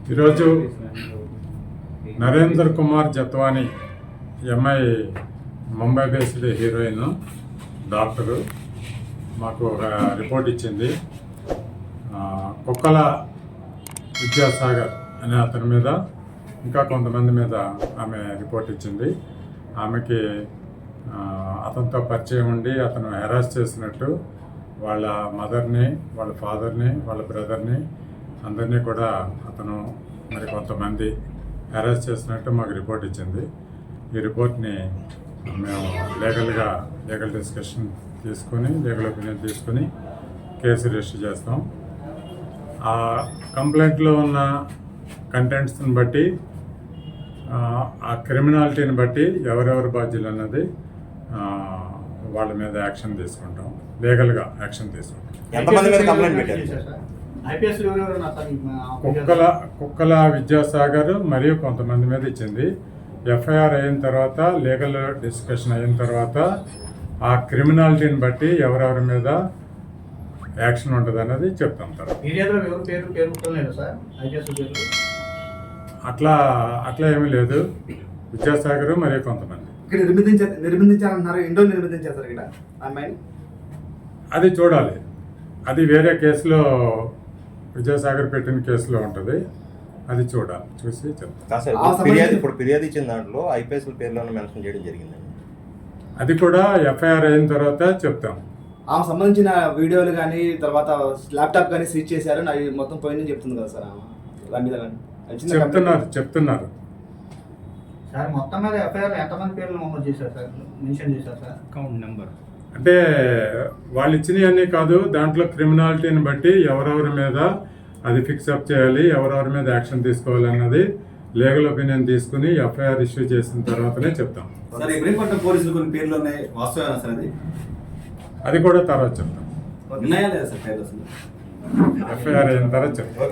ఈరోజు Narendra Kumar Jethwani MI Mumbai based heroine doctor మాకు ఒక రిపోర్ట్ ఇచ్చింది. కుక్కల విద్యాసాగర్ అనే అతని మీద ఇంకా కొంతమంది మీద ఆమె రిపోర్ట్ ఇచ్చింది. ఆమెకి అతనితో పరిచయం ఉండి అతను హెరాస్ చేసినట్టు వాళ్ళ మదర్ని, వాళ్ళ ఫాదర్ని, వాళ్ళ బ్రదర్ని అందరినీ కూడా అతను మరి కొంతమంది హెరాస్ చేసినట్టు మాకు రిపోర్ట్ ఇచ్చింది. ఈ రిపోర్ట్ని మేము లీగల్ డిస్కషన్ తీసుకొని లీగల్ ఒపీనియన్ తీసుకొని కేసు రిజిస్టర్ చేస్తాం. ఆ కంప్లైంట్లో ఉన్న కంటెంట్స్ని బట్టి ఆ క్రిమినాలిటీని బట్టి ఎవరెవరు బాధ్యులు అన్నది వాళ్ళ మీద యాక్షన్ తీసుకుంటాం, లీగల్గా యాక్షన్ తీసుకుంటాం. కుక్కల విద్యాసాగర్ మరియు కొంతమంది మీద ఇచ్చింది. ఎఫ్ఐఆర్ అయిన తర్వాత లీగల్ డిస్కషన్ అయిన తర్వాత ఆ క్రిమినాలిటీని బట్టి ఎవరెవరి మీద యాక్షన్ ఉంటుంది అన్నది చెప్తాం. అట్లా ఏమీ లేదు. విద్యాసాగర్ మరియు కొంతమంది అది చూడాలి. అది వేరే కేసులో విద్యాసాగర్ పెట్టిన కేసులో ఉంటుంది. అది చూడాలి, చూసి చెప్తాం. ఇప్పుడు ఫిర్యాదు ఇచ్చిన దాంట్లో ఐపీఎస్ పేర్లను మెన్షన్ చేయడం జరిగింది. అది కూడా ఎఫ్ఐఆర్ అయిన తర్వాత చెప్తాం. ఆమె సంబంధించిన వీడియోలు కానీ తర్వాత ల్యాప్టాప్ కానీ సీజ్ చేశారు, అవి మొత్తం పోయిందని చెప్తుంది కదా సార్. దాని మీద చెప్తున్నారు సార్. మొత్తం మీద ఎఫ్ఐఆర్ ఎంతమంది పేర్లు నమోదు చేశారు సార్, మెన్షన్ చేశారు సార్? అకౌంట్ నెంబర్ అంటే వాళ్ళు ఇచ్చినవన్నీ కాదు, దాంట్లో క్రిమినాలిటీని బట్టి ఎవరెవరి మీద అది ఫిక్సప్ చేయాలి, ఎవరెవరి మీద యాక్షన్ తీసుకోవాలి అన్నది లీగల్ ఒపీనియన్ తీసుకుని ఎఫ్ఐఆర్ ఇష్యూ చేసిన తర్వాతనే చెప్తాం. పోలీసులు కొన్ని పేర్లు ఉన్నాయి, వాస్తవేనా సార్? అది కూడా తర్వాత చెప్తాం. ఉన్నాయా లేదా సార్? ఎఫ్ఐఆర్ అయిన తర్వాత చెప్తాం.